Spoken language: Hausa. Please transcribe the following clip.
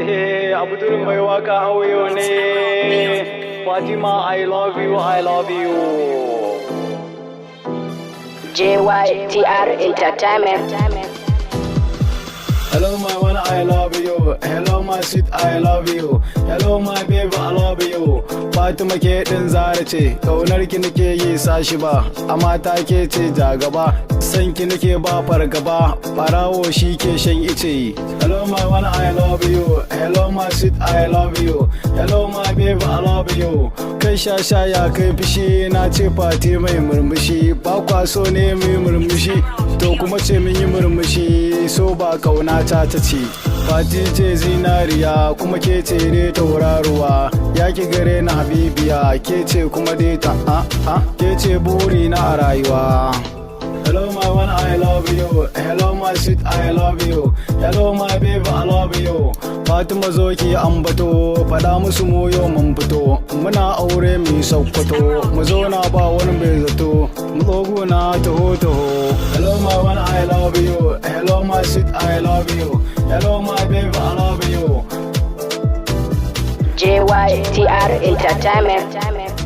Abdul mai waka auyo ne. Fatima, I love you, I love you. JYTR Entertainment. Hello my one, I love you. Hello my sweet, I love you. Hello my baby, I love you. Fatima ke din zara ce, kaunar ki nake yi sashi ba, amma ta ke ce jagaba, san ki nake ba fargaba, barawo shi ke shan ice. Hello my one, I love you. Hello my sweet, I love you. Hello my baby, I love you. Kai shasha ya kai fishi, na ce fati mai murmushi, ba kwa so ne mai murmushi, to kuma ce min yi murmushi, so ba kauna ta ce. Fati ce zinariya kuma ke ce dai tauraruwa, ya ki gare na habibiya, ke ce kuma dai ta ke ce buri na a rayuwa. Hello my one, I love you. Hello my sweet, I love you. Hello my baby, I love you. Fatima zo ki ambato, fada musu mu yau mun fito, muna aure mu Sokoto, mu zauna ba wani bai zato, mu tsogo na taho taho. Hello my one, I love you. Hello my sweet, I love you. Hello my baby, I love you. JYTR Entertainment.